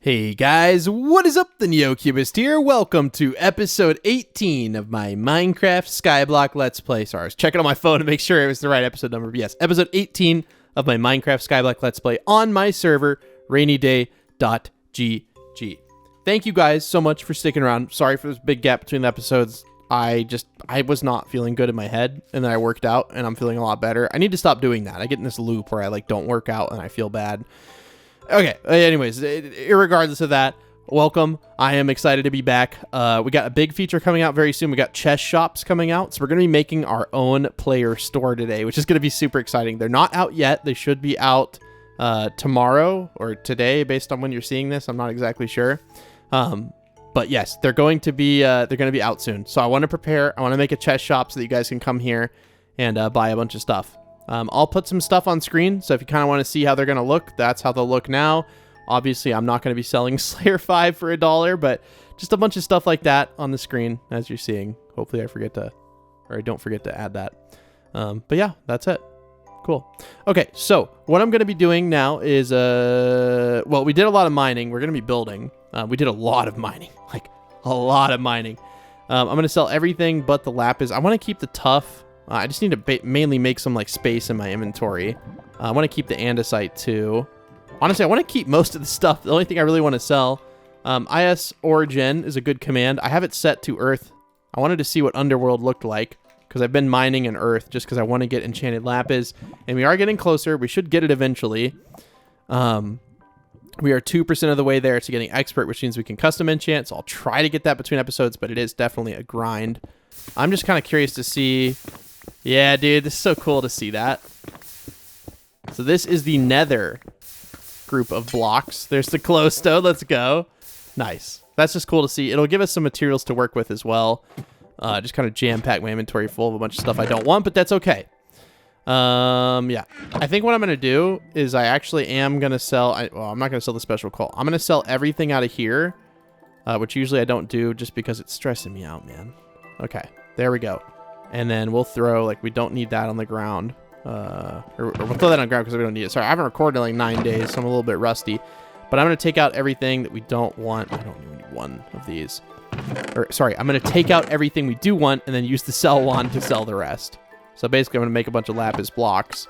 Hey guys, what is up? The NeoCubist here. Welcome to episode 18 of my Minecraft Skyblock Let's Play. Sorry, I was checking on my phone to make sure it was the right episode number. But yes, episode 18 of my Minecraft Skyblock Let's Play on my server, RainyDay.gg. Thank you guys so much for sticking around. Sorry for this big gap between the episodes. I was not feeling good in my head, and then I worked out, and I'm feeling a lot better. I need to stop doing that. I get in this loop where I don't work out, and I feel bad. Okay, anyways, irregardless of that, welcome. I am excited to be back. We got a big feature coming out very soon. We got chest shops coming out, so we're going to be making our own player store today, which is going to be super exciting. They're not out yet. They should be out tomorrow or today, based on when you're seeing this. I'm not exactly sure. But yes, they're going to be out soon. So I want to prepare. I want to make a chest shop so that you guys can come here and buy a bunch of stuff. I'll put some stuff on screen, so if you kind of want to see how they're going to look, that's how they'll look now. Obviously, I'm not going to be selling Slayer 5 for $1, but just a bunch of stuff like that on the screen, as you're seeing. Hopefully I don't forget to add that. But yeah, that's it. Cool. Okay, so what I'm going to be doing now is, well, we did a lot of mining. We're going to be building. We did a lot of mining, like a lot of mining. I'm going to sell everything but the lapis. I want to keep the tough. I just need to mainly make some space in my inventory. I want to keep the andesite too. Honestly, I want to keep most of the stuff. The only thing I really want to sell, is origin is a good command. I have it set to earth. I wanted to see what underworld looked like because I've been mining in earth just because I want to get enchanted lapis, and we are getting closer. We should get it eventually. We are 2% of the way there to getting expert, which means we can custom enchant. So I'll try to get that between episodes, but it is definitely a grind. I'm just kind of curious to see. Yeah, dude, this is so cool to see that. So this is the nether group of blocks. There's the glowstone. Let's go. Nice. That's just cool to see. It'll give us some materials to work with as well. Just kind of jam-pack my inventory full of a bunch of stuff I don't want, but that's okay. Yeah. I think what I'm going to do is I actually am going to sell... I'm not going to sell the special coal. I'm going to sell everything out of here, which usually I don't do just because it's stressing me out, man. Okay. There we go. And then we'll throw, we don't need that on the ground. Or we'll throw that on the ground because we don't need it. Sorry, I haven't recorded in 9 days, so I'm a little bit rusty. But I'm going to take out everything that we don't want. I don't even need one of these. Sorry, I'm going to take out everything we do want and then use the sell one to sell the rest. So basically, I'm going to make a bunch of lapis blocks,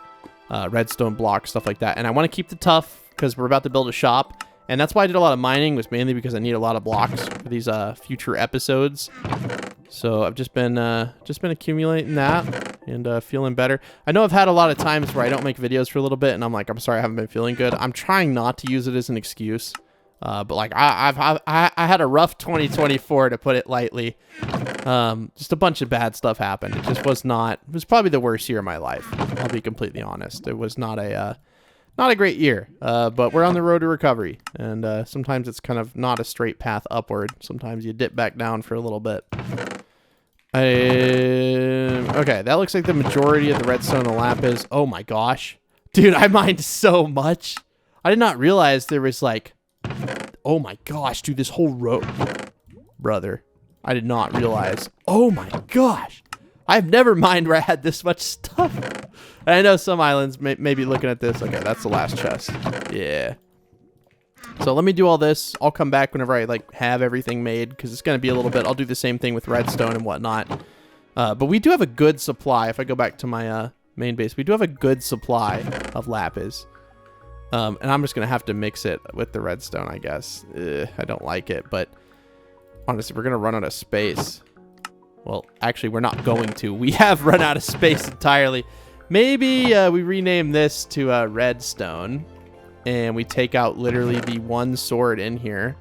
redstone blocks, stuff like that. And I want to keep the tough because we're about to build a shop. And that's why I did a lot of mining, was mainly because I need a lot of blocks for these future episodes. So I've just been accumulating that and feeling better. I know I've had a lot of times where I don't make videos for a little bit, and I'm like, I'm sorry, I haven't been feeling good. I'm trying not to use it as an excuse, but I had a rough 2024 to put it lightly. Just a bunch of bad stuff happened. It just was not. It was probably the worst year of my life. I'll be completely honest. It was not a great year, but we're on the road to recovery, and sometimes it's kind of not a straight path upward. Sometimes you dip back down for a little bit. Okay, that looks like the majority of the redstone and the lapis. Oh my gosh. Dude, I mined so much. I did not realize there was oh my gosh, dude, this whole row. Brother, I did not realize. Oh my gosh. I've never mined where I had this much stuff. And I know some islands may be looking at this. Okay, that's the last chest. Yeah. So let me do all this. I'll come back whenever I have everything made, because it's going to be a little bit. I'll do the same thing with redstone and whatnot. But we do have a good supply. If I go back to my main base, we do have a good supply of lapis. And I'm just going to have to mix it with the redstone, I guess. I don't like it, but honestly, we're going to run out of space. Well, actually, we're not going to. We have run out of space entirely. Maybe we rename this to redstone, and we take out literally the one sword in here.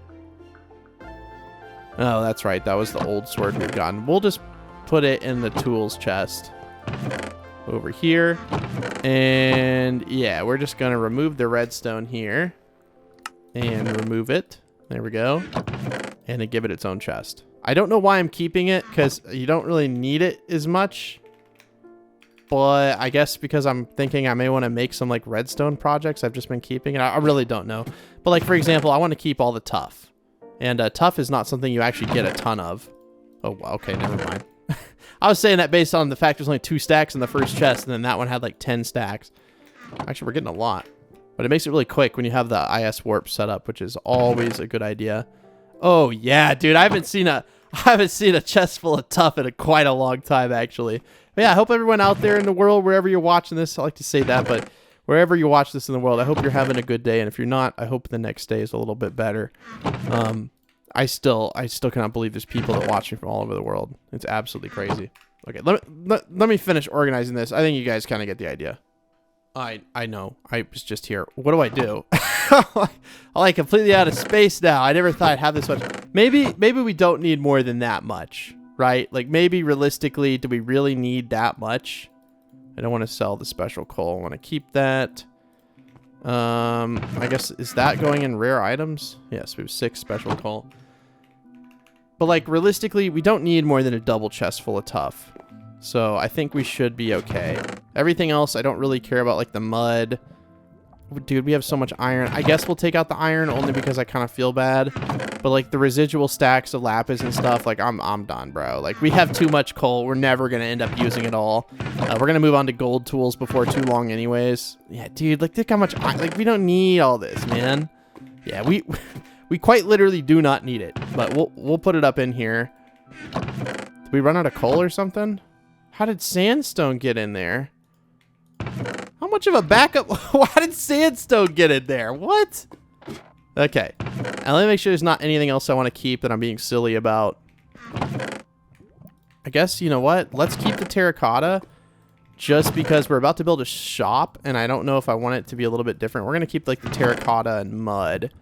Oh, that's right. That was the old sword we've gotten. We'll just put it in the tools chest over here. And yeah, we're just going to remove the redstone here and remove it. There we go. And then give it its own chest. I don't know why I'm keeping it, because you don't really need it as much. But I guess because I'm thinking I may want to make some redstone projects, I've just been keeping it. I really don't know. But for example, I want to keep all the tough. And tough is not something you actually get a ton of. Oh, okay, never mind. I was saying that based on the fact there's only 2 stacks in the first chest, and then that one had 10 stacks. Actually, we're getting a lot. But it makes it really quick when you have the IS warp set up, which is always a good idea. Oh yeah, dude, I haven't seen a chest full of tuff in quite a long time, actually. But yeah, I hope everyone out there in the world, wherever you're watching this, I like to say that, but wherever you watch this in the world, I hope you're having a good day. And if you're not, I hope the next day is a little bit better. I still cannot believe there's people that watch me from all over the world. It's absolutely crazy. Okay, let me finish organizing this. I think you guys kind of get the idea. I know. I was just here. What do I do? I'm like completely out of space now. I never thought I'd have this much. Maybe we don't need more than that much, right? Like maybe realistically, do we really need that much? I don't want to sell the special coal. I want to keep that. I guess, is that going in rare items? Yes, we have 6 special coal. But like realistically, we don't need more than a double chest full of tuff. So I think we should be okay. Everything else, I don't really care about, like the mud. Dude, we have so much iron. I guess we'll take out the iron only because I kind of feel bad. But like the residual stacks of lapis and stuff, like I'm done, bro. Like we have too much coal. We're never going to end up using it all. We're going to move on to gold tools before too long anyways. Yeah, dude, like look how much, like we don't need all this, man. Yeah, we quite literally do not need it. But we'll put it up in here. Did we run out of coal or something? How did sandstone get in there? How much of a backup? Why did sandstone get in there? What? Okay. Now let me make sure there's not anything else I want to keep that I'm being silly about. I guess, you know what? Let's keep the terracotta just because we're about to build a shop and I don't know if I want it to be a little bit different. We're going to keep like the terracotta and mud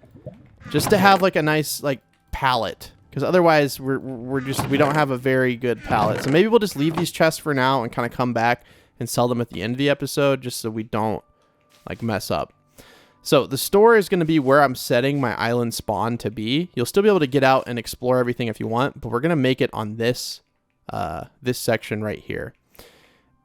just to have like a nice like palette. Because otherwise, we don't have a very good palette. So maybe we'll just leave these chests for now and kind of come back and sell them at the end of the episode just so we don't like mess up. So the store is going to be where I'm setting my island spawn to be. You'll still be able to get out and explore everything if you want, but we're going to make it on this this section right here.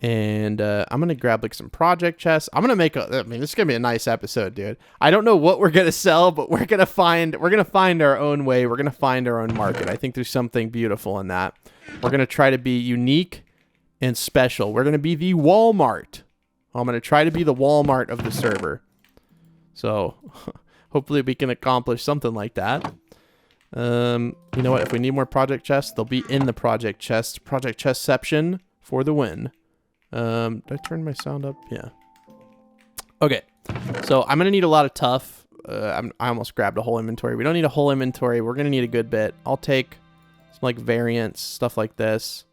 And I'm going to grab like some project chests. I'm going to make I mean, this is going to be a nice episode, dude. I don't know what we're going to sell, but we're going to find our own way. We're going to find our own market. I think there's something beautiful in that. We're going to try to be unique and special. We're going to be the Walmart. I'm going to try to be the Walmart of the server. So hopefully we can accomplish something like that. You know what? If we need more project chests, they'll be in the project chestception for the win. Did I turn my sound up? Yeah. Okay. So I'm going to need a lot of tuff. I almost grabbed a whole inventory. We don't need a whole inventory. We're going to need a good bit. I'll take some like variants, stuff like this.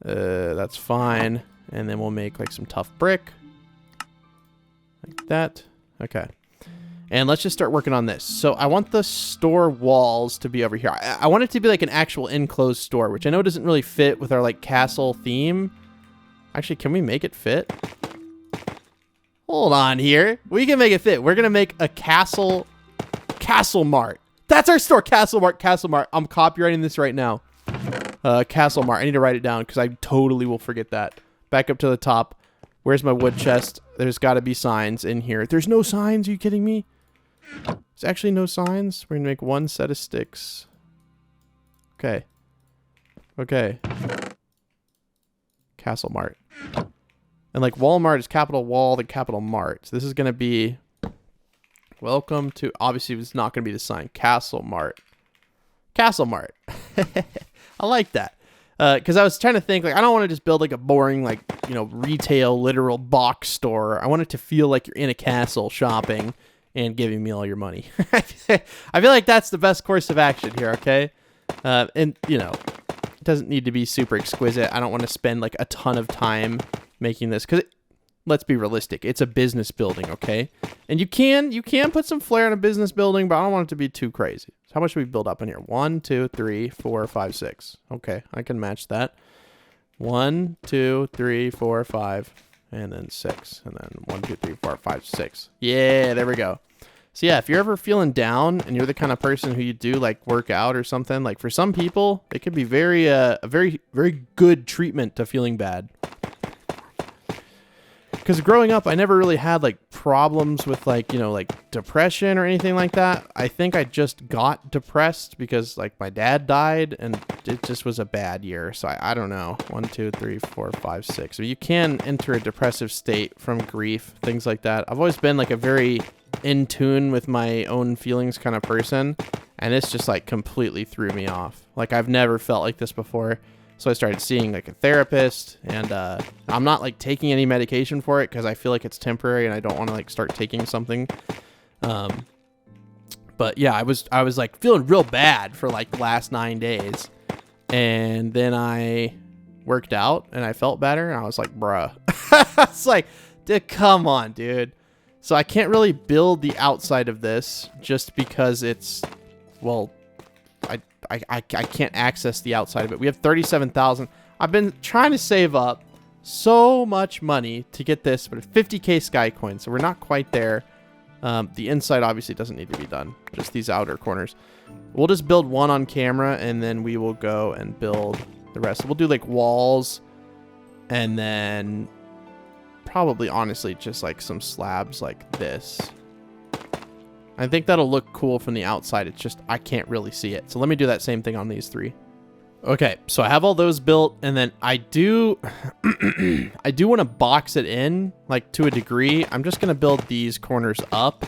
That's fine. And then we'll make like some tough brick. Like that. Okay. And let's just start working on this. So I want the store walls to be over here. I want it to be like an actual enclosed store, which I know doesn't really fit with our like castle theme. Actually, can we make it fit? Hold on here. We can make it fit. We're going to make a castle Mart. That's our store. Castle Mart. I'm copywriting this right now. Castle Mart. I need to write it down because I totally will forget that. Back up to the top. Where's my wood chest? There's got to be signs in here. There's no signs. Are you kidding me? There's actually no signs. We're going to make one set of sticks. Okay. Okay. Castle Mart. And like Walmart is capital Wall, then capital Mart. So this is going to be welcome to, obviously it's not going to be the sign. Castle Mart. Castle Mart. I like that. Because I was trying to think, like, I don't want to just build like a boring, like, you know, retail, literal box store. I want it to feel like you're in a castle shopping and giving me all your money. I feel like that's the best course of action here, okay? And, you know, it doesn't need to be super exquisite. I don't want to spend like a ton of time making this because let's be realistic. It's a business building, okay? And you can put some flair in a business building, but I don't want it to be too crazy. So how much do we build up in here? 1, 2, 3, 4, 5, 6. Okay, I can match that. 1, 2, 3, 4, 5, and then 6. And then 1, 2, 3, 4, 5, 6. Yeah, there we go. So yeah, if you're ever feeling down and you're the kind of person who you do like work out or something, like for some people, it could be a very good treatment to feeling bad. because growing up, I never really had like problems with like, you know, like depression or anything like that. I think I just got depressed because like my dad died and it just was a bad year. So I don't know. 1, 2, 3, 4, 5, 6. So you can enter a depressive state from grief, things like that. I've always been like a very in tune with my own feelings kind of person. And this just like completely threw me off. Like I've never felt like this before. So I started seeing like a therapist, and I'm not like taking any medication for it because I feel like it's temporary and I don't want to like start taking something. But yeah, I was like feeling real bad for like the last 9 days, and then I worked out and I felt better, and I was like, bruh, it's like, come on, dude. So I can't really build the outside of this just because it's, well, I can't access the outside of it. We have 37,000. I've been trying to save up so much money to get this, but 50k sky coins, so we're not quite there. The inside obviously doesn't need to be done, just these outer corners. We'll just build one on camera, and then we will go and build the rest. We'll do like walls, and then probably honestly just like some slabs like this. I think that'll look cool from the outside. It's just I can't really see it. So let me do that same thing on these 3. Okay, so I have all those built, and then I do I do want to box it in like to a degree. I'm just gonna build these corners up,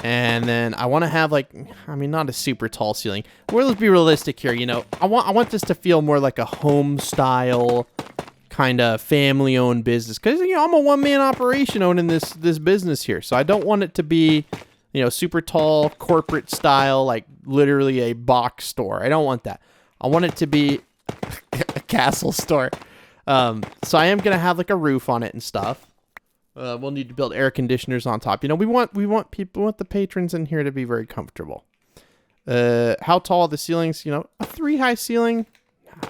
and then I want to have like, I mean, not a super tall ceiling. Well, let's be realistic here. You know, I want this to feel more like a home style kind of family owned business, because you know I'm a one-man operation owning this business here, so I don't want it to be, you know, super tall, corporate style, like literally a box store. I don't want that. I want it to be a castle store. So I am going to have like a roof on it and stuff. We'll need to build air conditioners on top. You know, we want the patrons in here to be very comfortable. How tall are the ceilings? You know, a 3 high ceiling.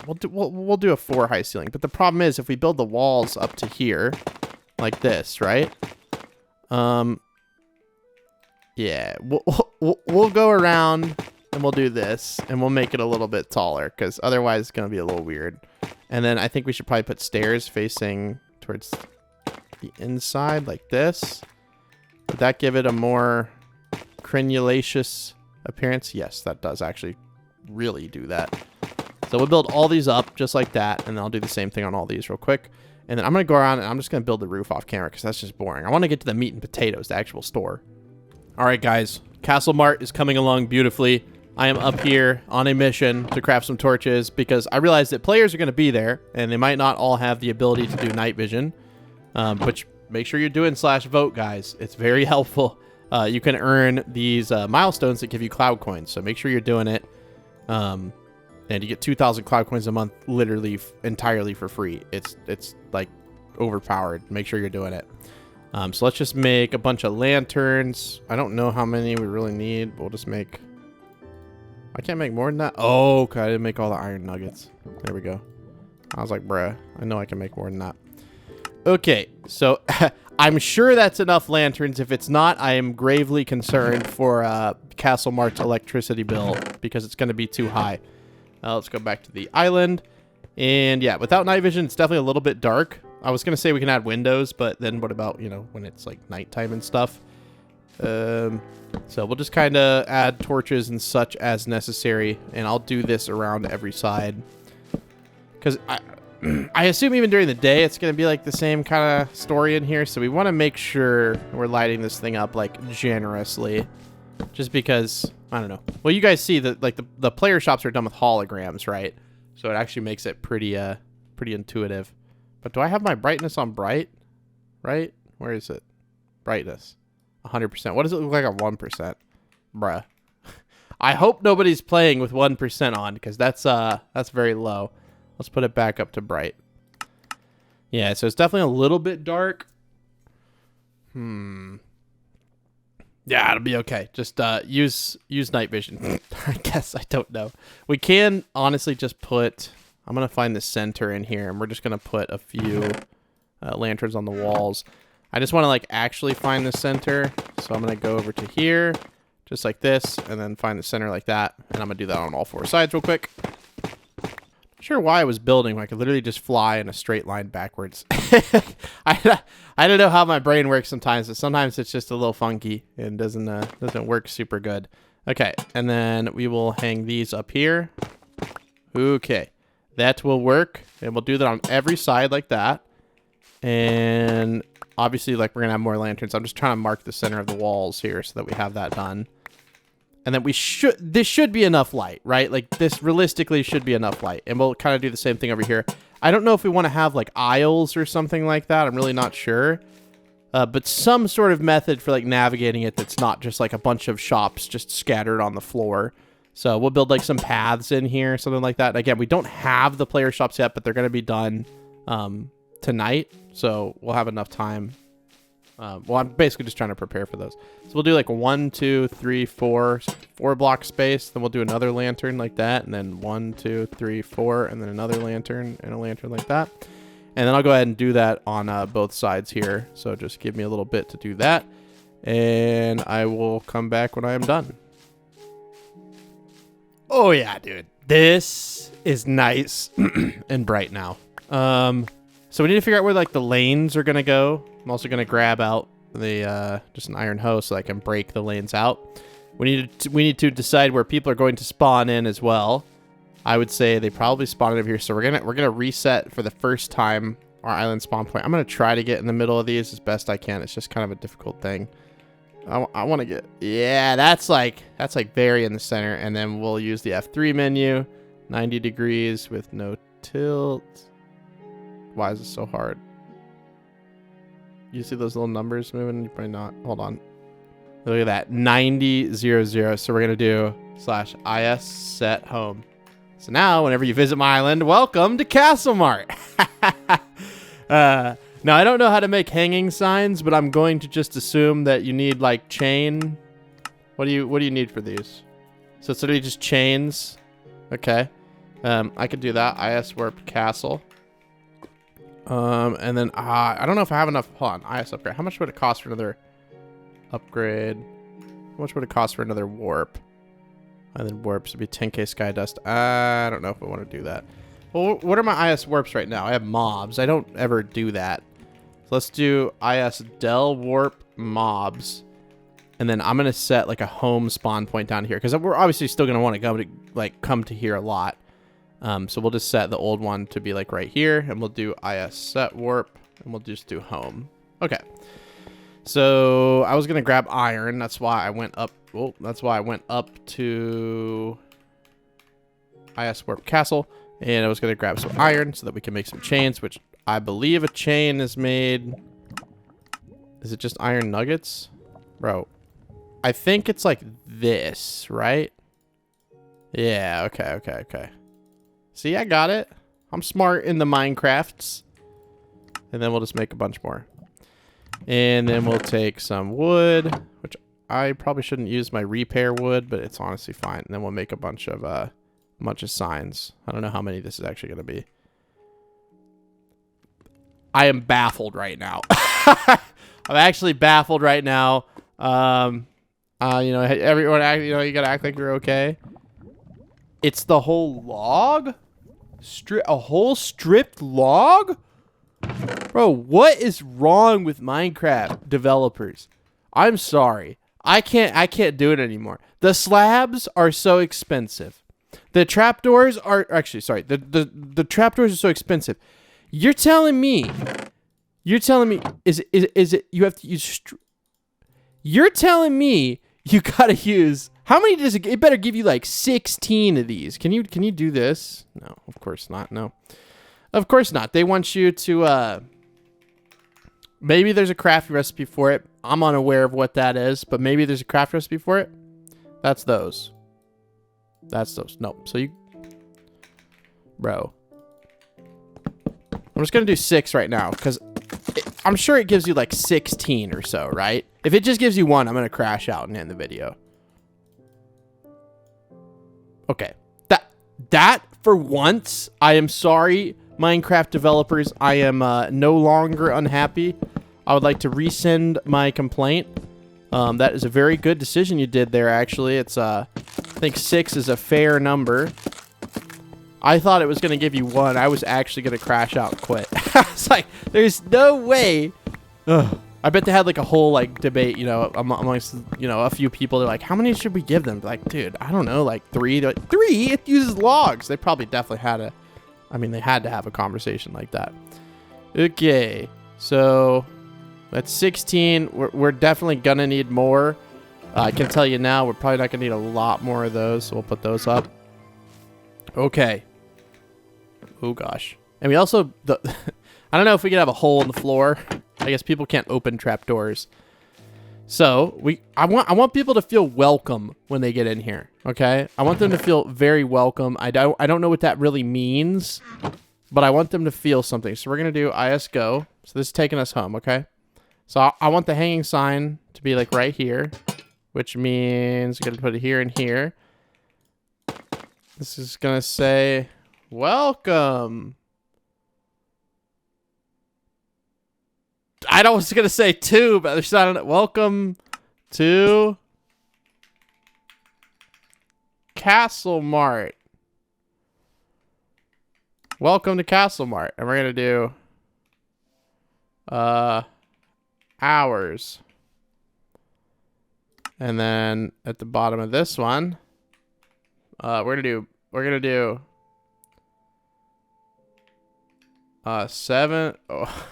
We'll do a 4 high ceiling. But the problem is if we build the walls up to here like this, right? Yeah, we'll go around and we'll do this, and we'll make it a little bit taller, because otherwise it's going to be a little weird. And then I think we should probably put stairs facing towards the inside like this. Would that give it a more crenulaceous appearance? Yes, that does actually really do that. So we'll build all these up just like that, and then I'll do the same thing on all these real quick. And then I'm going to go around and I'm just going to build the roof off camera, because that's just boring. I want to get to the meat and potatoes, the actual store. All right, guys, Castle Mart is coming along beautifully. I am up here on a mission to craft some torches, because I realize that players are going to be there, and they might not all have the ability to do night vision. But make sure you're doing /vote, guys. It's very helpful. You can earn these milestones that give you cloud coins, so make sure you're doing it. And you get 2,000 cloud coins a month, literally entirely for free. It's like overpowered. Make sure you're doing it. So let's just make a bunch of lanterns. I don't know how many we really need, but we'll just make... I can't make more than that. Oh, okay, I didn't make all the iron nuggets. There we go. I was like, bruh, I know I can make more than that. Okay, so I'm sure that's enough lanterns. If it's not, I am gravely concerned for Castle Mart's electricity bill, because it's going to be too high. Let's go back to the island. And yeah, without night vision, it's definitely a little bit dark. I was going to say we can add windows, but then what about, you know, when it's like nighttime and stuff? So we'll just kind of add torches and such as necessary, and I'll do this around every side. Because I assume even during the day, it's going to be like the same kind of story in here, so we want to make sure we're lighting this thing up like generously. Just because, I don't know. Well, you guys see that like the player shops are done with holograms, right? So it actually makes it pretty intuitive. But do I have my brightness on bright? Right? Where is it? Brightness. 100%. What does it look like on 1%? Bruh. I hope nobody's playing with 1% on, because that's very low. Let's put it back up to bright. Yeah, so it's definitely a little bit dark. Yeah, it'll be okay. Just use night vision. I guess, I don't know. We can honestly just put... I'm going to find the center in here, and we're just going to put a few lanterns on the walls. I just want to like actually find the center. So I'm going to go over to here, just like this, and then find the center like that. And I'm going to do that on all 4 sides real quick. sure why I was building when I could literally just fly in a straight line backwards. I don't know how my brain works sometimes, but sometimes it's just a little funky and doesn't work super good. Okay, and then we will hang these up here. Okay, that will work, and we'll do that on every side like that. And obviously, like, we're gonna have more lanterns. I'm just trying to mark the center of the walls here so that we have that done. And then this should be enough light, right? Like, this realistically should be enough light. And we'll kind of do the same thing over here. I don't know if we want to have, like, aisles or something like that. I'm really not sure. But some sort of method for, like, navigating it that's not just, like, a bunch of shops just scattered on the floor. So we'll build, like, some paths in here, something like that. And again, we don't have the player shops yet, but they're going to be done tonight. So we'll have enough time. Well, I'm basically just trying to prepare for those. So we'll do like 1, 2, 3, 4 block space. Then we'll do another lantern like that. And then 1, 2, 3, 4. And then another lantern and a lantern like that. And then I'll go ahead and do that on both sides here. So just give me a little bit to do that. And I will come back when I am done. Oh, yeah, dude. This is nice and bright now. So we need to figure out where, like, the lanes are going to go. I'm also going to grab out the just an iron hoe so I can break the lanes out. We need to decide where people are going to spawn in as well. I would say they probably spawn over here. So we're gonna reset for the first time our island spawn point. I'm gonna try to get in the middle of these as best I can. It's just kind of a difficult thing. I want to get, yeah, that's like very in the center. And then we'll use the F3 menu, 90 degrees with no tilt. Why is it so hard? You see those little numbers moving? You probably not. Hold on. Look at that. 90, 0, 0. So we're going to do /is set home. So now, whenever you visit my island, welcome to Castle Mart. Now, I don't know how to make hanging signs, but I'm going to just assume that you need, like, chain. What do you need for these? So it's literally just chains. Okay. I could do that. IS warp castle. And then I don't know if I have enough. Hold on, IS upgrade. How much would it cost for another upgrade? How much would it cost for another warp? And then warps would be 10k sky dust. I don't know if I want to do that. Well, what are my IS warps right now? I have mobs. I don't ever do that. So let's do IS del warp mobs. And then I'm gonna set like a home spawn point down here because we're obviously still gonna want to come to here a lot. So we'll just set the old one to be like right here, and we'll do IS set warp, and we'll just do home. Okay. So I was gonna grab iron. That's why I went up. Well, that's why I went up to IS warp castle, and I was gonna grab some iron so that we can make some chains, which I believe a chain is made. Is it just iron nuggets, bro? I think it's like this, right? Yeah. Okay. See, I got it. I'm smart in the Minecrafts. And then we'll just make a bunch more. And then we'll take some wood, which I probably shouldn't use my repair wood, but it's honestly fine. And then we'll make a bunch of signs. I don't know how many this is actually going to be. I am baffled right now. I'm actually baffled right now. Everyone, you got to act like you're okay. It's the whole log? A whole stripped log? Bro, what is wrong with Minecraft developers? I'm sorry. I can't do it anymore. The slabs are so expensive. The trapdoors are actually sorry. The trapdoors are so expensive. You're telling me is it you have to use You're telling me you got to use how many does it better give you like 16 of these. Can you do this? No, of course not. No. Of course not. They want you to maybe there's a crafting recipe for it. I'm unaware of what that is, but maybe there's a craft recipe for it. That's those. No. So you bro. I'm just going to do 6 right now cuz I'm sure it gives you like 16 or so, right? If it just gives you 1, I'm going to crash out and end the video. Okay. That for once, I am sorry, Minecraft developers. I am no longer unhappy. I would like to rescind my complaint. That is a very good decision you did there, actually. It's I think 6 is a fair number. I thought it was going to give you 1. I was actually going to crash out and quit. I was like, there's no way. Ugh. I bet they had like a whole like debate, you know, amongst, you know, a few people. They're like, how many should we give them? Like, dude, I don't know, like 3. They're like, 3? It uses logs. They probably definitely had a, I mean, they had to have a conversation like that. Okay, so that's 16. We're definitely going to need more. I can tell you now, we're probably not going to need a lot more of those, so we'll put those up. Okay. Oh, gosh. And we also, I don't know if we could have a hole in the floor. I guess people can't open trapdoors. So, I want people to feel welcome when they get in here, okay? I want them to feel very welcome. I don't know what that really means, but I want them to feel something. So, we're going to do ISGO. So, this is taking us home, okay? So, I want the hanging sign to be like right here, which means we're going to put it here and here. This is going to say, welcome. I was going to say 2, but there's not an, welcome to Castle Mart. Welcome to Castle Mart. And we're going to do hours. And then at the bottom of this one, we're going to do 7. Oh.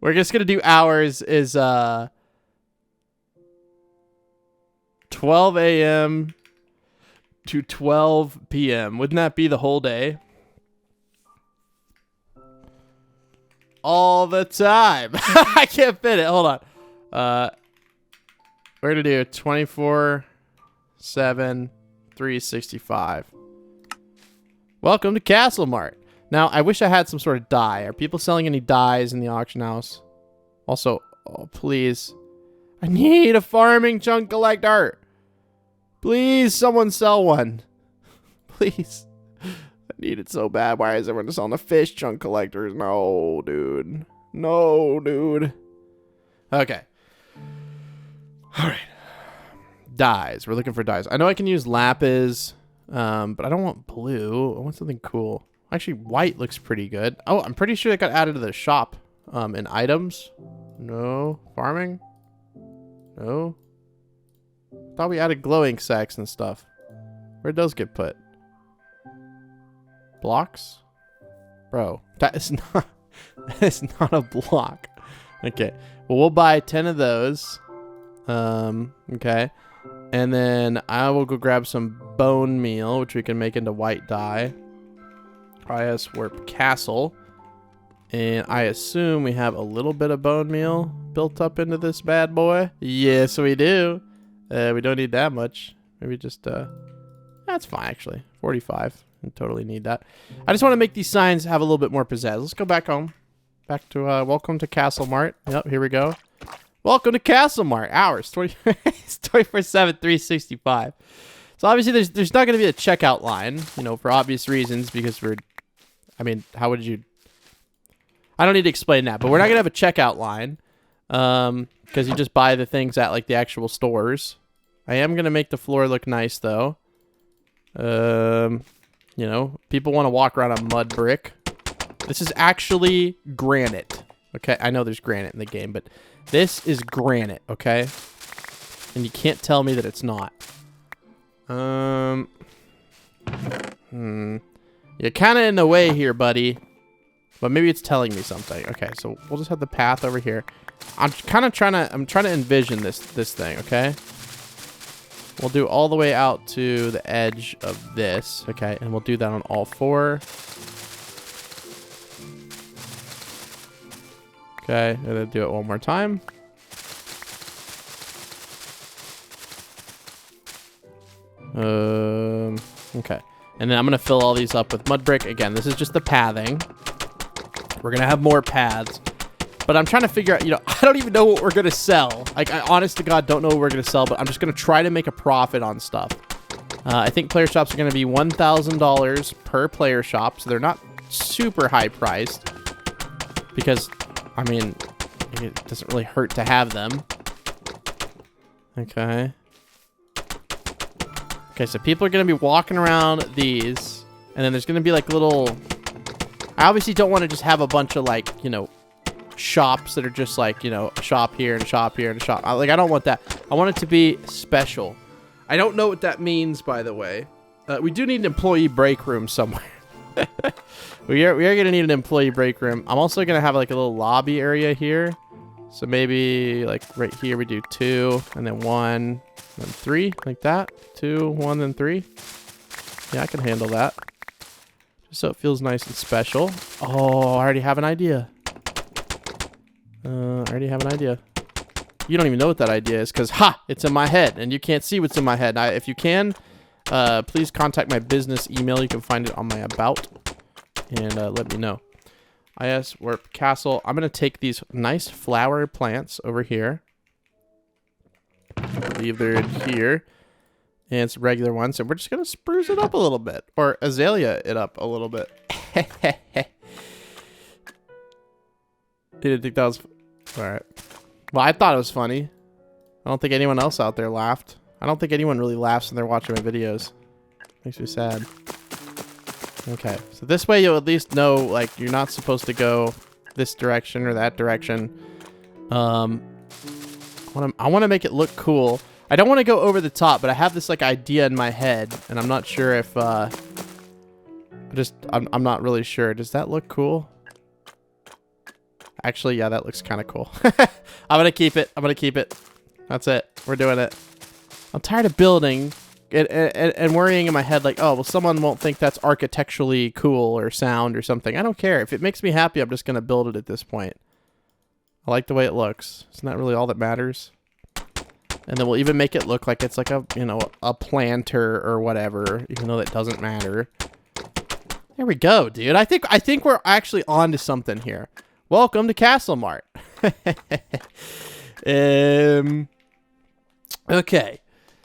We're just going to do hours is 12 a.m. to 12 p.m. Wouldn't that be the whole day? All the time. I can't fit it. Hold on. We're going to do 24/7 365. Welcome to Castle Mart. Now, I wish I had some sort of dye. Are people selling any dyes in the auction house? Also, oh, please. I need a farming chunk collector. Please, someone sell one. Please. I need it so bad. Why is everyone selling the fish chunk collectors? No, dude. No, dude. Okay. All right. Dyes. We're looking for dyes. I know I can use lapis, but I don't want blue. I want something cool. Actually, white looks pretty good. Oh, I'm pretty sure it got added to the shop in items. No. Farming? No. Thought we added glowing sacks and stuff. Where'd those get put? Blocks? Bro, that is not a block. Okay. Well, we'll buy 10 of those. Okay. And then I will go grab some bone meal, which we can make into white dye. IS Warp Castle. And I assume we have a little bit of bone meal built up into this bad boy. Yes, we do. We don't need that much. Maybe just, that's fine, actually. 45. I totally need that. I just want to make these signs have a little bit more pizzazz. Let's go back home. Back to, welcome to Castle Mart. Yep, here we go. Welcome to Castle Mart. Hours. 24/7, 365. So obviously there's not going to be a checkout line, you know, for obvious reasons, because I mean, how would you... I don't need to explain that, but we're not going to have a checkout line, because you just buy the things at, like, the actual stores. I am going to make the floor look nice, though. You know, people want to walk around on mud brick. This is actually granite, okay? I know there's granite in the game, but this is granite, okay? And you can't tell me that it's not. You're kind of in the way here, buddy. But maybe it's telling me something. Okay, so we'll just have the path over here. I'm trying to envision this thing, okay? We'll do all the way out to the edge of this, okay? And we'll do that on all 4. Okay, and then do it one more time. Okay. And then I'm going to fill all these up with mud brick. Again, this is just the pathing. We're going to have more paths. But I'm trying to figure out, you know, I don't even know what we're going to sell. Like, I honest to God don't know what we're going to sell, but I'm just going to try to make a profit on stuff. I think player shops are going to be $1,000 per player shop, so they're not super high priced. Because, I mean, it doesn't really hurt to have them. Okay. Okay, so people are going to be walking around these, And then there's going to be like little... I obviously don't want to just have a bunch of like, you know, shops that are just like, you know, a shop here and a shop here and a shop. Like, I don't want that. I want it to be special. I don't know what that means, by the way. We do need an employee break room somewhere. we are going to need an employee break room. I'm also going to have like a little lobby area here. So maybe like right here we do 2 and then 1 and 3 like that. 2, 1, and 3. Yeah, I can handle that. Just so it feels nice and special. Oh, I already have an idea. You don't even know what that idea is because, ha, it's in my head and you can't see what's in my head. If you can, please contact my business email. You can find it on my about and let me know. IS Warp Castle. I'm going to take these nice flower plants over here. I believe they're in here. And it's regular ones. And we're just going to spruce it up a little bit. Or azalea it up a little bit. Didn't think that was... Alright. Well, I thought it was funny. I don't think anyone else out there laughed. I don't think anyone really laughs when they're watching my videos. Makes me sad. Okay. So this way you'll at least know, like, you're not supposed to go this direction or that direction. I want to make it look cool. I don't want to go over the top, but I have this like idea in my head, and I'm not sure if I'm not really sure. Does that look cool? Actually, yeah, that looks kind of cool. I'm gonna keep it. That's it. We're doing it. I'm tired of building and worrying in my head like, oh, well, someone won't think that's architecturally cool or sound or something. I don't care. If it makes me happy, I'm just gonna build it at this point. I like the way it looks. Isn't that really all that matters? And then we'll even make it look like it's like a, you know, a planter or whatever, even though that doesn't matter. There we go, dude. I think we're actually on to something here. Welcome to Castle Mart. Okay.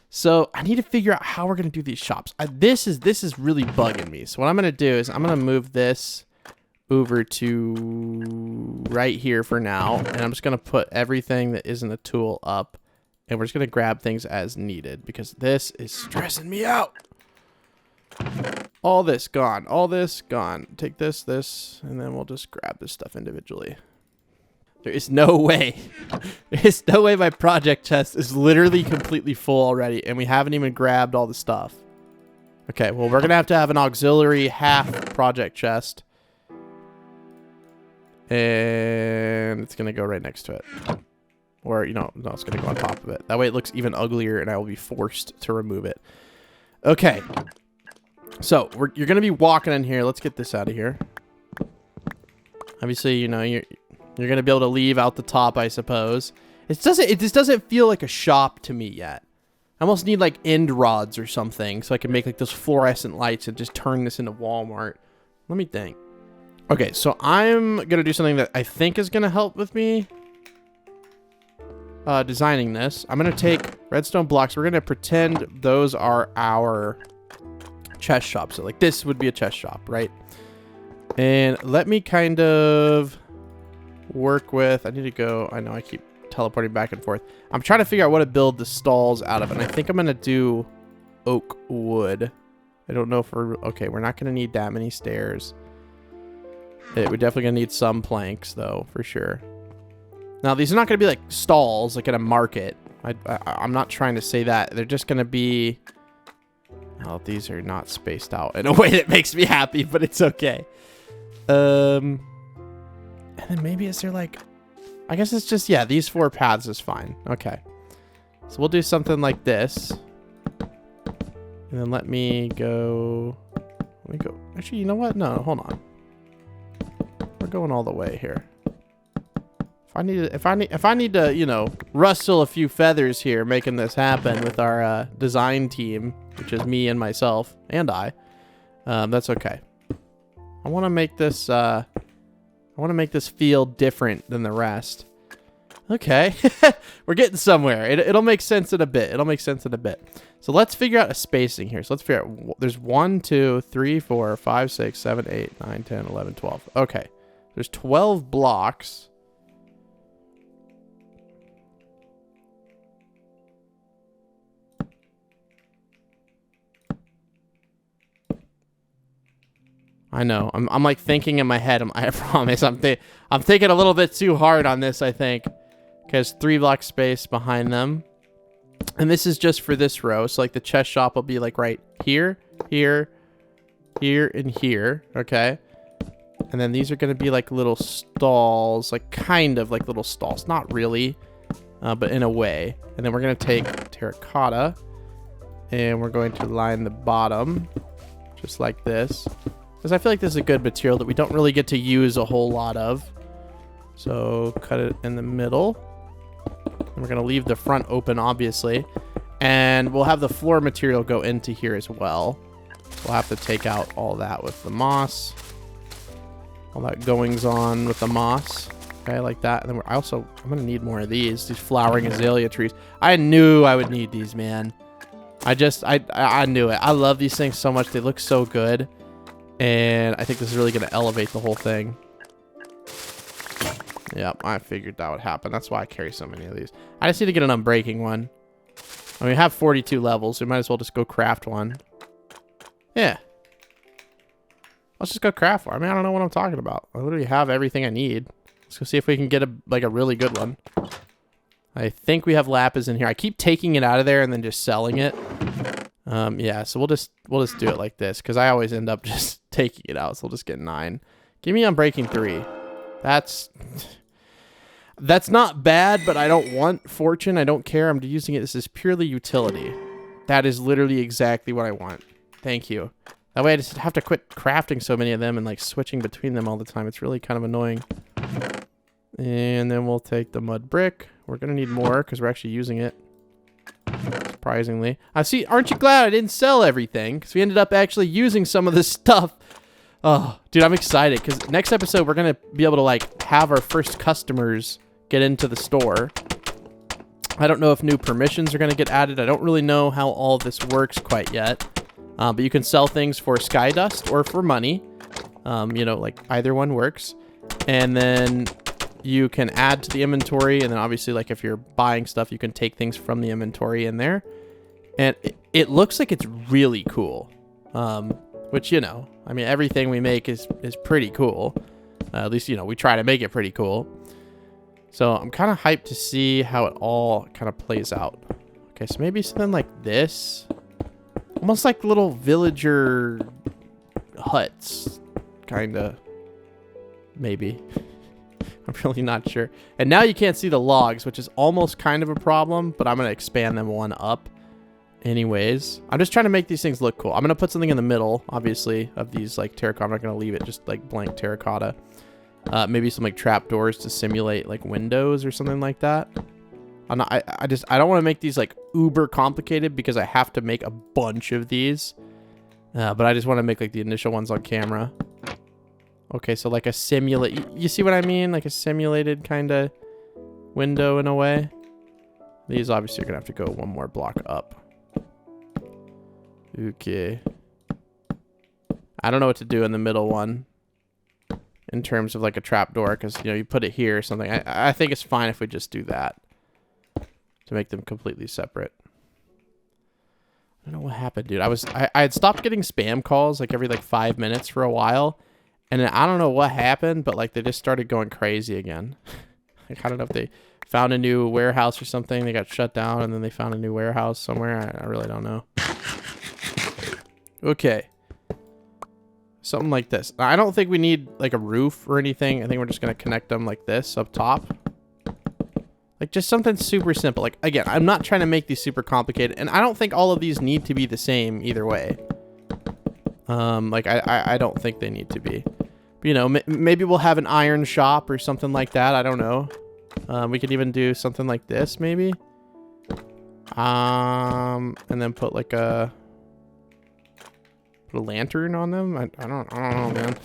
So I need to figure out how we're going to do these shops. This is really bugging me. So what I'm going to do is I'm going to move this over to right here for now. And I'm just going to put everything that isn't a tool up. And we're just going to grab things as needed because this is stressing me out. All this gone. All this gone. Take this, and then we'll just grab this stuff individually. There is no way. There's no way my project chest is literally completely full already, and we haven't even grabbed all the stuff. Okay, well, we're going to have an auxiliary half project chest. And it's going to go right next to it. Or, you know, no, it's going to go on top of it. That way it looks even uglier, and I will be forced to remove it. Okay. So, you're going to be walking in here. Let's get this out of here. Obviously, you know, you're going to be able to leave out the top, I suppose. It just doesn't feel like a shop to me yet. I almost need, like, end rods or something so I can make, like, those fluorescent lights and just turn this into Walmart. Let me think. Okay, so I'm going to do something that I think is going to help with me designing this. I'm going to take redstone blocks. We're going to pretend those are our chest shops. So like this would be a chest shop, right? And let me kind of work with, I need to go, I know I keep teleporting back and forth. I'm trying to figure out what to build the stalls out of. And I think I'm going to do oak wood. I don't know if okay, we're not going to need that many stairs. We're definitely going to need some planks though, for sure. Now, these are not going to be like stalls, like at a market. I'm not trying to say that. They're just going to be... Oh, these are not spaced out in a way that makes me happy, but it's okay. And then maybe is there like... I guess it's just, yeah, these 4 paths is fine. Okay. So we'll do something like this. And then let me go... Actually, you know what? No, hold on. We're going all the way here. If I need to, you know, rustle a few feathers here, making this happen with our design team, which is me and myself and I, that's okay. I want to make this feel different than the rest. Okay, we're getting somewhere. It'll make sense in a bit. So let's figure out a spacing here. So let's figure out. There's 1, 2, 3, 4, 5, 6, 7, 8, 9, 10, 11, 12. Okay, there's 12 blocks. I know. I'm like thinking in my head. I promise. I'm thinking a little bit too hard on this, I think. Because 3 block space behind them. And this is just for this row. So like the chest shop will be like right here, here, here, and here. Okay. And then these are going to be like little stalls, like kind of like little stalls. Not really, but in a way. And then we're going to take terracotta and we're going to line the bottom just like this. Because I feel like this is a good material that we don't really get to use a whole lot of. So cut it in the middle. And we're going to leave the front open, obviously. And we'll have the floor material go into here as well. We'll have to take out all that with the moss. All that goings on with the moss. Okay, like that. And then I'm going to need more of these flowering azalea trees. I knew I would need these, man. I knew it. I love these things so much. They look so good. And I think this is really going to elevate the whole thing. Yep, I figured that would happen. That's why I carry so many of these. I just need to get an unbreaking one. I mean, we have 42 levels. So we might as well just go craft one. Yeah. Let's just go craft one. I mean, I don't know what I'm talking about. I literally have everything I need. Let's go see if we can get a really good one. I think we have lapis in here. I keep taking it out of there and then just selling it. Yeah, so we'll just do it like this because I always end up just taking it out. So we'll just get 9. Give me unbreaking 3. That's not bad, but I don't want fortune. I don't care. I'm using it. This is purely utility. That is literally exactly what I want. Thank you. That way I just have to quit crafting so many of them and like switching between them all the time. It's really kind of annoying. And then we'll take the mud brick. We're going to need more because we're actually using it. Surprisingly. Aren't you glad I didn't sell everything? Because we ended up actually using some of this stuff. Oh, dude, I'm excited because next episode we're going to be able to like have our first customers get into the store. I don't know if new permissions are going to get added. I don't really know how all this works quite yet. But you can sell things for sky dust or for money. You know, like either one works. And then you can add to the inventory. And then obviously like if you're buying stuff, you can take things from the inventory in there. And it looks like it's really cool. Which, you know, I mean, everything we make is pretty cool. At least, you know, we try to make it pretty cool. So I'm kind of hyped to see how it all kind of plays out. Okay, so maybe something like this. Almost like little villager huts. Kind of. Maybe. I'm really not sure. And now you can't see the logs, which is almost kind of a problem. But I'm going to expand them one up. Anyways, I'm just trying to make these things look cool. I'm going to put something in the middle, obviously, of these like terracotta. I'm not going to leave it just like blank terracotta. Maybe some like trapdoors to simulate like windows or something like that. I don't want to make these like uber complicated because I have to make a bunch of these. But I just want to make like the initial ones on camera. Okay, so like a you see what I mean? Like a simulated kind of window in a way. These obviously are going to have to go one more block up. Okay. I don't know what to do in the middle one in terms of like a trapdoor because, you know, you put it here or something. I think it's fine if we just do that to make them completely separate. I don't know what happened, dude. I had stopped getting spam calls like every like 5 minutes for a while. And then I don't know what happened, but like they just started going crazy again. Like, I don't know if they found a new warehouse or something. They got shut down and then they found a new warehouse somewhere. I really don't know. Okay. Something like this. I don't think we need like a roof or anything. I think we're just going to connect them like this up top. Like just something super simple. Like, again, I'm not trying to make these super complicated. And I don't think all of these need to be the same either way. Like, I don't think they need to be. But, you know, maybe we'll have an iron shop or something like that. I don't know. We could even do something like this, maybe. And then put like a lantern on them. I don't know, man.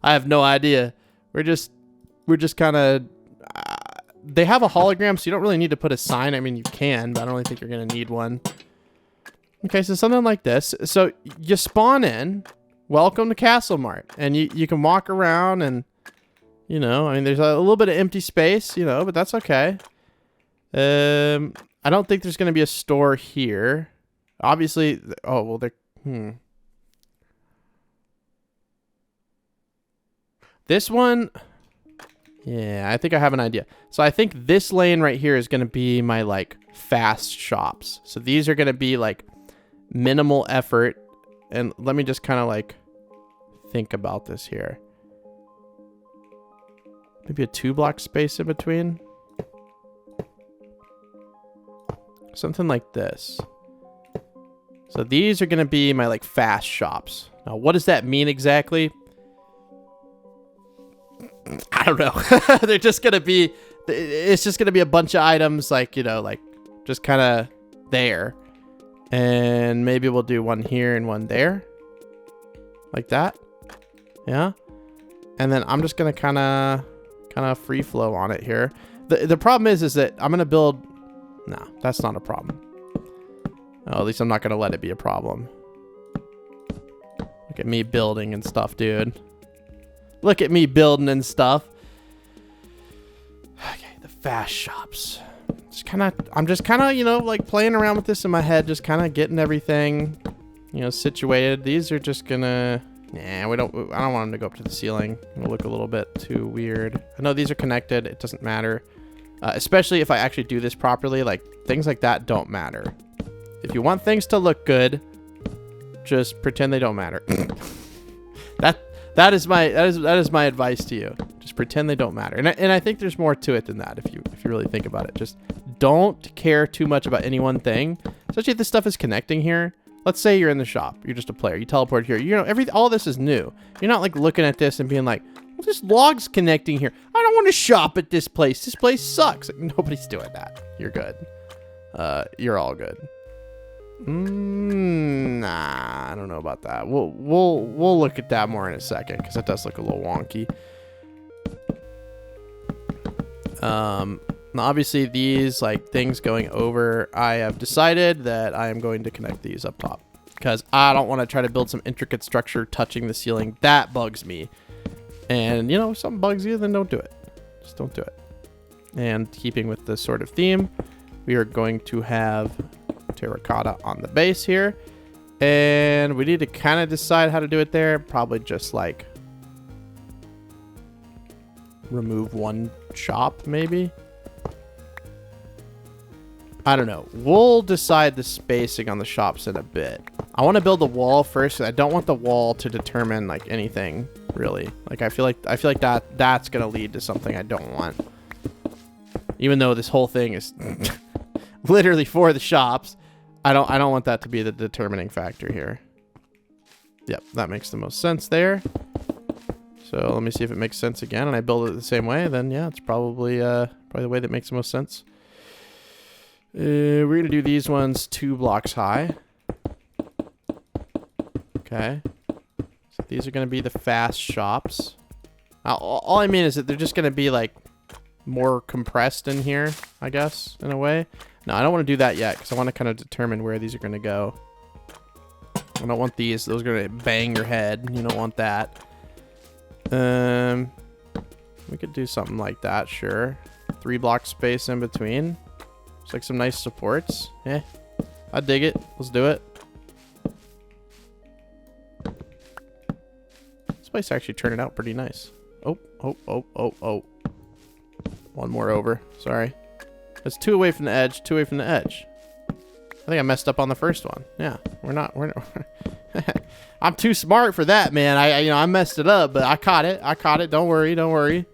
I have no idea. We're just kind of they have a hologram, so you don't really need to put a sign. I mean, you can, but I don't really think you're gonna need one. Okay, so something like this. So you spawn in. Welcome to Castle Mart, and you can walk around, and you know, I mean, there's a little bit of empty space, you know, but that's okay. I don't think there's gonna be a store here. Obviously, oh well, there. This one, yeah, I think I have an idea. So I think this lane right here is going to be my like fast shops. So these are going to be like minimal effort. And let me just kind of like think about this here. Maybe a 2-block space in between. Something like this. So these are going to be my like fast shops. Now, what does that mean exactly? I don't know. They're just going to be, it's just going to be a bunch of items like, you know, like just kind of there. And maybe we'll do one here and one there. Like that. Yeah. And then I'm just going to kind of free flow on it here. The problem is that I'm going to build, no, that's not a problem. Oh, at least I'm not going to let it be a problem. Look at me building and stuff, dude. Look at me building and stuff. Okay, the fast shops. I'm just kind of, you know, like playing around with this in my head, just kind of getting everything, you know, situated. These are just gonna, nah, I don't want them to go up to the ceiling. It'll look a little bit too weird. I know these are connected. It doesn't matter. Especially if I actually do this properly, like things like that don't matter. If you want things to look good, just pretend they don't matter. That is my advice to you. Just pretend they don't matter. And I think there's more to it than that if you really think about it. Just don't care too much about any one thing. Especially if this stuff is connecting here. Let's say you're in the shop. You're just a player. You teleport here. You know, all this is new. You're not like looking at this and being like, well, this log's connecting here. I don't want to shop at this place. This place sucks. Like, nobody's doing that. You're good. You're all good. Nah, I don't know about that. We'll look at that more in a second because that does look a little wonky. Obviously these like things going over, I have decided that I am going to connect these up top because I don't want to try to build some intricate structure touching the ceiling. That bugs me. And you know, if something bugs you, then don't do it. Just don't do it. And keeping with this sort of theme, we are going to have terracotta on the base here, and we need to kind of decide how to do it there. Probably just like remove one shop, maybe. I don't know. We'll decide the spacing on the shops in a bit. I want to build the wall first. I don't want the wall to determine like anything really. Like I feel like that's gonna lead to something I don't want. Even though this whole thing is literally for the shops. I don't want that to be the determining factor here. Yep, that makes the most sense there. So let me see if it makes sense again, and I build it the same way. Then yeah, it's probably the way that makes the most sense. We're gonna do these ones 2 blocks high. Okay. So these are gonna be the fast shops. All I mean is that they're just gonna be like more compressed in here, I guess, in a way. No, I don't want to do that yet because I want to kind of determine where these are going to go. I don't want these. Those are going to bang your head. You don't want that. We could do something like that, sure. 3-block space in between. It's like some nice supports. Yeah, I dig it. Let's do it. This place actually turning out pretty nice. Oh. One more over. Sorry. That's 2 away from the edge, 2 away from the edge. I think I messed up on the first one. Yeah, we're not I'm too smart for that, man. I messed it up, but I caught it. Don't worry.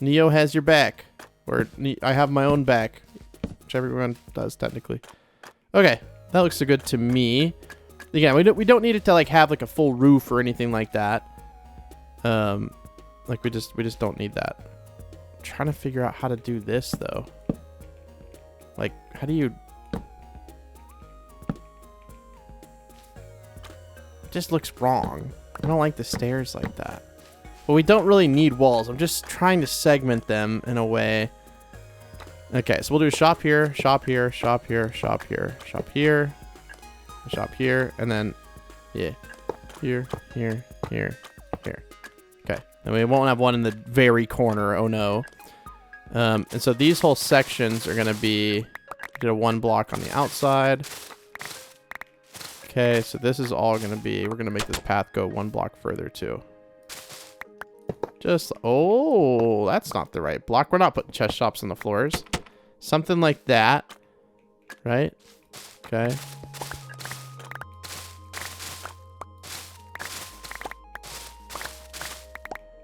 Neo has your back. Or I have my own back. Which everyone does technically. Okay, that looks so good to me. Again, we don't need it to like have like a full roof or anything like that. Like we just don't need that. I'm trying to figure out how to do this though. Like, how do you... It just looks wrong. I don't like the stairs like that. But we don't really need walls. I'm just trying to segment them in a way. Okay, so we'll do a shop here, shop here, shop here, shop here, shop here, shop here, and then, yeah, here. Okay, and we won't have one in the very corner, oh no. And so these whole sections are going to be, did a 1 block on the outside. Okay, so this is all going to be, we're going to make this path go 1 block further too. Just, oh, that's not the right block. We're not putting chest shops on the floors. Something like that, right? Okay.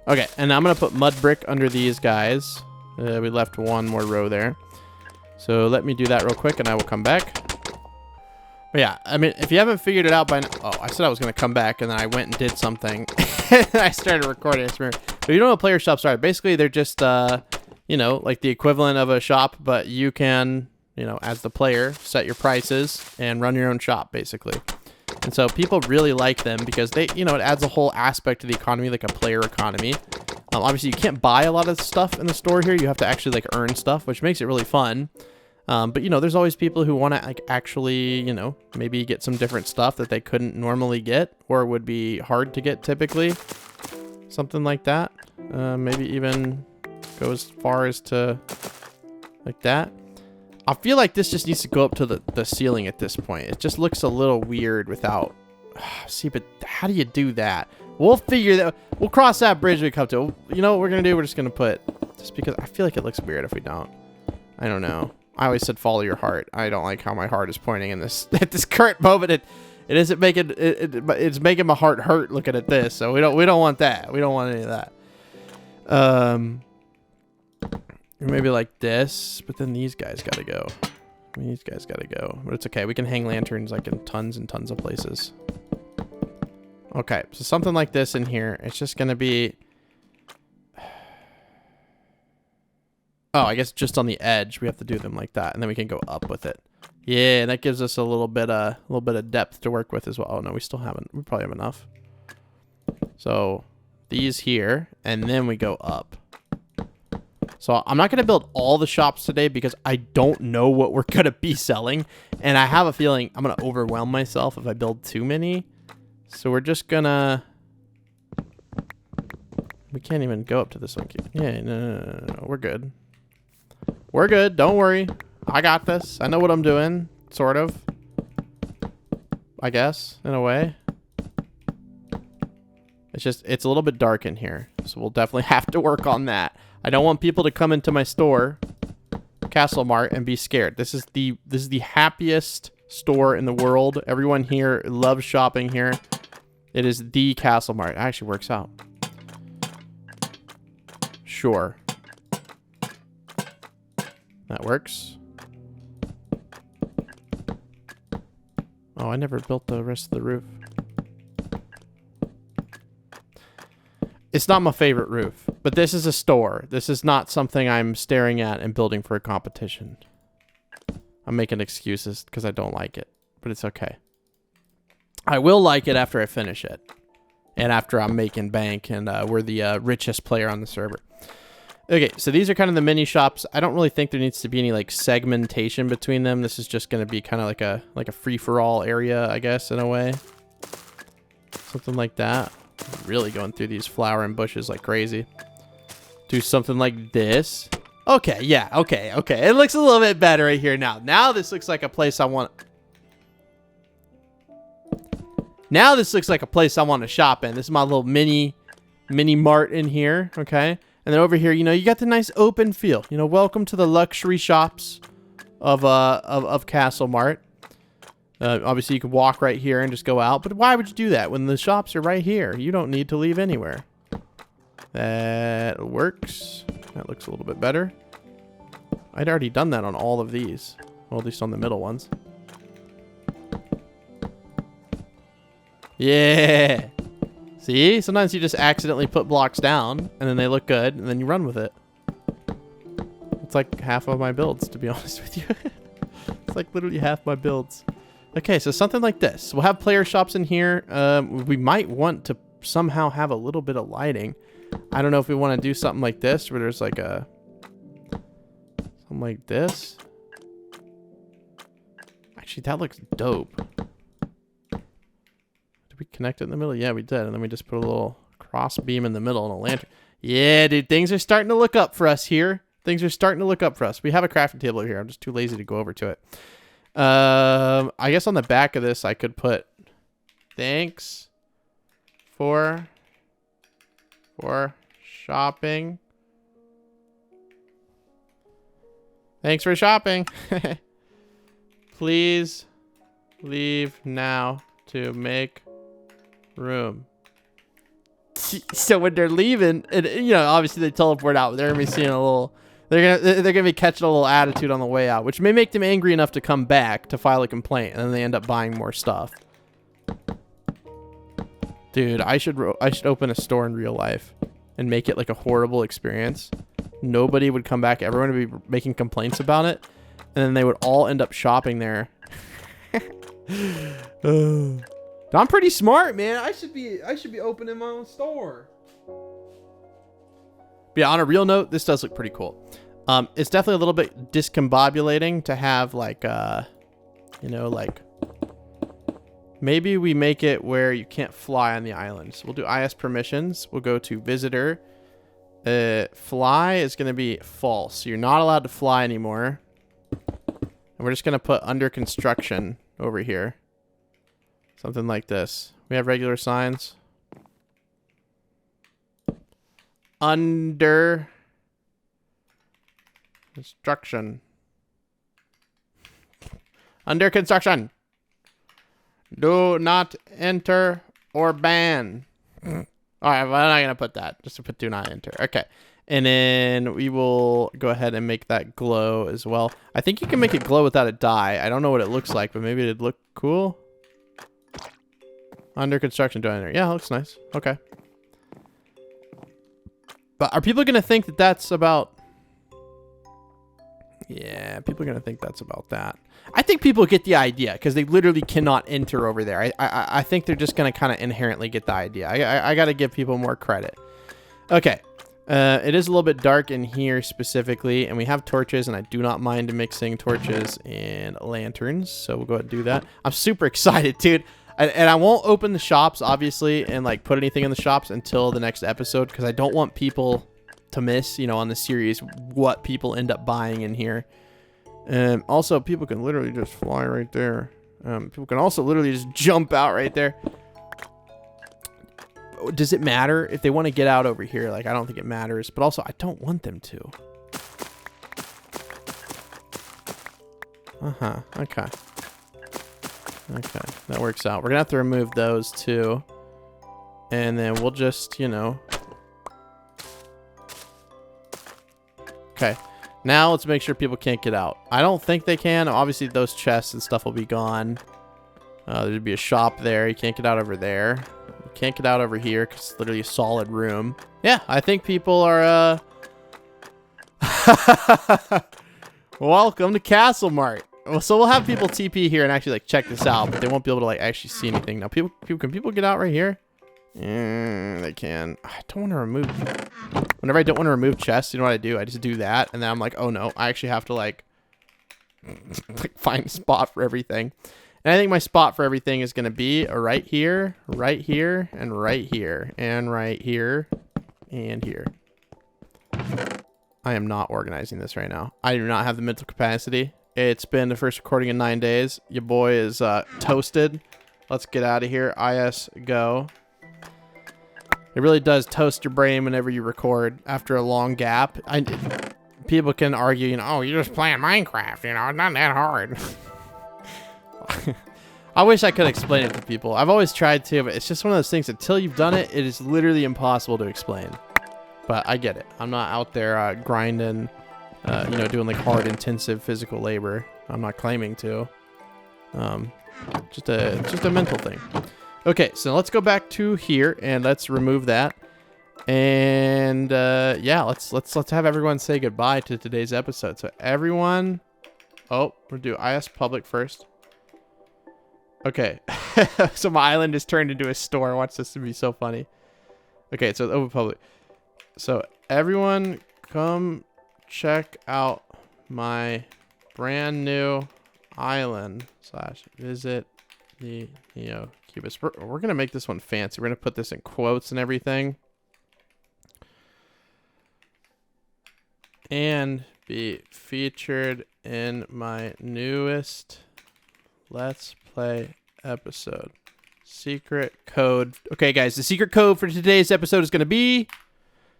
Okay, and I'm going to put mud brick under these guys. We left one more row there. So let me do that real quick and I will come back. But yeah, I mean, if you haven't figured it out by now... Oh, I said I was going to come back and then I went and did something. I started recording. But you don't know what player shops are. Basically, they're just, you know, like the equivalent of a shop, but you can, you know, as the player, set your prices and run your own shop, basically. And so people really like them because they, you know, it adds a whole aspect to the economy, like a player economy. Obviously, you can't buy a lot of stuff in the store here. You have to actually like earn stuff, which makes it really fun. But you know, there's always people who want to like actually, you know, maybe get some different stuff that they couldn't normally get or would be hard to get typically. Something like that. Maybe even go as far as to like that. I feel like this just needs to go up to the ceiling at this point. It just looks a little weird without... See, but how do you do that? We'll figure that... We'll cross that bridge when we come to it. You know what we're going to do? We're just going to put... Just because I feel like it looks weird if we don't. I don't know. I always said follow your heart. I don't like how my heart is pointing in this... At this current moment, it isn't making... It's making my heart hurt looking at this. So we don't want that. We don't want any of that. Maybe like this, but then these guys gotta go. These guys gotta go, but it's okay. We can hang lanterns like in tons and tons of places. Okay, so something like this in here. It's just gonna be... Oh, I guess just on the edge we have to do them like that, and then we can go up with it. Yeah, and that gives us a little bit of depth to work with as well. Oh no, we still haven't. We probably have enough. So these here, and then we go up. So I'm not going to build all the shops today because I don't know what we're going to be selling. And I have a feeling I'm going to overwhelm myself if I build too many. So we're just going to... We can't even go up to this one. Yeah, no. We're good. We're good. Don't worry. I got this. I know what I'm doing. Sort of. I guess, in a way. It's a little bit dark in here. So we'll definitely have to work on that. I don't want people to come into my store, Castle Mart, and be scared. This is the happiest store in the world. Everyone here loves shopping here. It is the Castle Mart. It actually works out. Sure. That works. Oh, I never built the rest of the roof. It's not my favorite roof, but this is a store. This is not something I'm staring at and building for a competition. I'm making excuses because I don't like it, but it's okay. I will like it after I finish it and after I'm making bank and we're the richest player on the server. Okay, so these are kind of the mini shops. I don't really think there needs to be any like segmentation between them. This is just going to be kind of like a free-for-all area, I guess, in a way. Something like that. Really going through these flowering bushes like crazy. Do something like this. Okay, yeah, okay. It looks a little bit better right here now. Now this looks like a place I want... Now this looks like a place I want to shop in. This is my little mini mart in here, okay? And then over here, you know, you got the nice open feel. You know, welcome to the luxury shops of Castle Mart. Obviously, you could walk right here and just go out. But why would you do that when the shops are right here? You don't need to leave anywhere. That works. That looks a little bit better. I'd already done that on all of these. Well, at least on the middle ones. Yeah. See? Sometimes you just accidentally put blocks down, and then they look good, and then you run with it. It's like half of my builds, to be honest with you. It's like literally half my builds. Okay, so something like this. We'll have player shops in here. We might want to somehow have a little bit of lighting. I don't know if we want to do something like this, where there's like a... Something like this. Actually, that looks dope. Did we connect it in the middle? Yeah, we did. And then we just put a little cross beam in the middle and a lantern. Yeah, dude, things are starting to look up for us here. Things are starting to look up for us. We have a crafting table over here. I'm just too lazy to go over to it. I guess on the back of this, I could put thanks for shopping. Thanks for shopping. Please leave now to make room. So when they're leaving, and you know, obviously they teleport out, but they're gonna be seeing a little. They're gonna be catching a little attitude on the way out, which may make them angry enough to come back to file a complaint, and then they end up buying more stuff. Dude, I should open a store in real life and make it like a horrible experience. Nobody would come back. Everyone would be making complaints about it, and then they would all end up shopping there. I'm pretty smart, man. I should be opening my own store. But yeah, on a real note, this does look pretty cool. It's definitely a little bit discombobulating to have like you know, like maybe we make it where you can't fly on the island. So we'll do IS permissions. We'll go to visitor. Fly is going to be false. So you're not allowed to fly anymore. And we're just going to put under construction over here. Something like this. We have regular signs. Under construction. Under construction. Do not enter or ban. All right, well, I'm not going to put that. Just to put do not enter. Okay. And then we will go ahead and make that glow as well. I think you can make it glow without a dye. I don't know what it looks like, but maybe it'd look cool. Under construction, do I enter? Yeah, it looks nice. Okay. But are people going to think that that's about... Yeah, people are going to think that's about that. I think people get the idea because they literally cannot enter over there. I think they're just going to kind of inherently get the idea. I got to give people more credit. Okay. It is a little bit dark in here specifically, and we have torches, and I do not mind mixing torches and lanterns, so we'll go ahead and do that. I'm super excited, dude. And I won't open the shops, obviously, and like put anything in the shops until the next episode because I don't want people to miss, you know, on the series what people end up buying in here. Also, people can literally just fly right there. People can also literally just jump out right there. Does it matter if they want to get out over here? Like, I don't think it matters, but also I don't want them to. Okay. Okay, that works out. We're gonna have to remove those too. And then we'll just, you know. Okay. Now let's make sure people can't get out. I don't think they can. Obviously those chests and stuff will be gone. There'd be a shop there. You can't get out over there. You can't get out over here because it's literally a solid room. Yeah, I think people are welcome to Castle Mart. Well, so we'll have people TP here and actually like check this out, but they won't be able to like actually see anything. Now, can people get out right here? They can. I don't want to remove. Whenever I don't want to remove chests, you know what I do? I just do that, and then I'm like, oh no, I actually have to like find a spot for everything. And I think my spot for everything is gonna be right here, and right here, and right here, and here. I am not organizing this right now. I do not have the mental capacity. It's been the first recording in 9 days. Your boy is toasted. Let's get out of here. IS go. It really does toast your brain whenever you record after a long gap. People can argue, you know, oh, you're just playing Minecraft. You know, it's not that hard. I wish I could explain it to people. I've always tried to, but it's just one of those things. Until you've done it, it is literally impossible to explain. But I get it. I'm not out there grinding. You know, doing like hard, intensive physical labor. I'm not claiming to. Just a mental thing. Okay, so let's go back to here and let's remove that. And yeah, let's have everyone say goodbye to today's episode. So everyone, oh, we'll do IS public first. Okay, so my island is turned into a store. Watch this to be so funny. Okay, so open public. So everyone, come check out my brand new island / visit the Cubus. We're gonna make this one fancy. We're gonna put this in quotes and everything, and be featured in my newest Let's Play episode. Secret code. Okay, guys, the secret code for today's episode is gonna be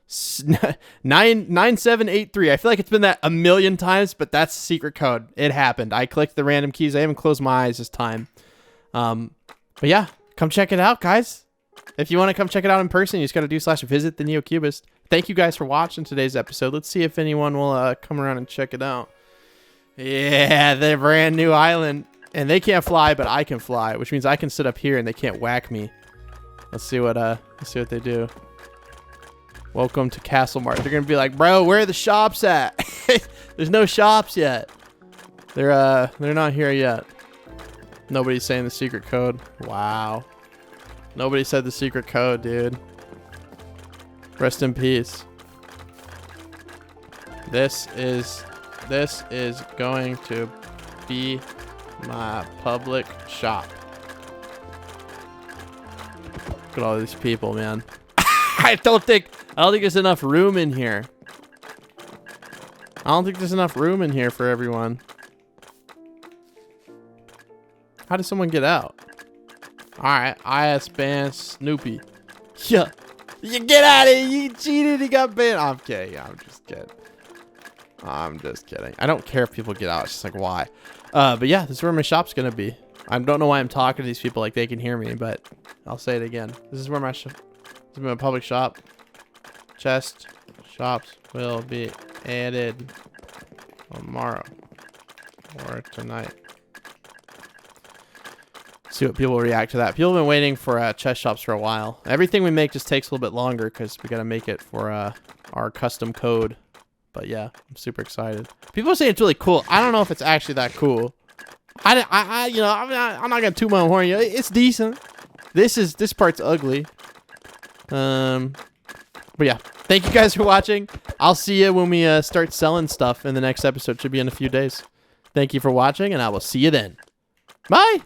9783. I feel like it's been that a million times, but that's the secret code. It happened. I clicked the random keys. I haven't closed my eyes this time. But yeah, come check it out, guys. If you want to come check it out in person, you just got to do/visit the NeoCubist. Thank you guys for watching today's episode. Let's see if anyone will come around and check it out. Yeah, the brand new island. And they can't fly, but I can fly, which means I can sit up here and they can't whack me. Let's see what they do. Welcome to Castle Mart. They're gonna be like, bro, where are the shops at? There's no shops yet. They're not here yet. Nobody's saying the secret code. Wow. Nobody said the secret code, dude. Rest in peace. This is going to be my public shop. Look at all these people, man. I don't think there's enough room in here. I don't think there's enough room in here for everyone. How did someone get out? Alright, IS ban Snoopy. Yeah. You get out of here, you cheated, he got banned. I'm kidding, I'm just kidding. I'm just kidding. I don't care if people get out, it's just like, why? But yeah, this is where my shop's gonna be. I don't know why I'm talking to these people like they can hear me, but I'll say it again. This is where my this is my public shop. Chest shops will be added tomorrow or tonight. See what people react to that. People have been waiting for chest shops for a while. Everything we make just takes a little bit longer because we got to make it for our custom code. But yeah, I'm super excited. People say it's really cool. I don't know if it's actually that cool. I'm not gonna toot my own horn. It's decent. This part's ugly. But yeah, thank you guys for watching. I'll see you when we start selling stuff in the next episode. Should be in a few days. Thank you for watching, and I will see you then. Bye.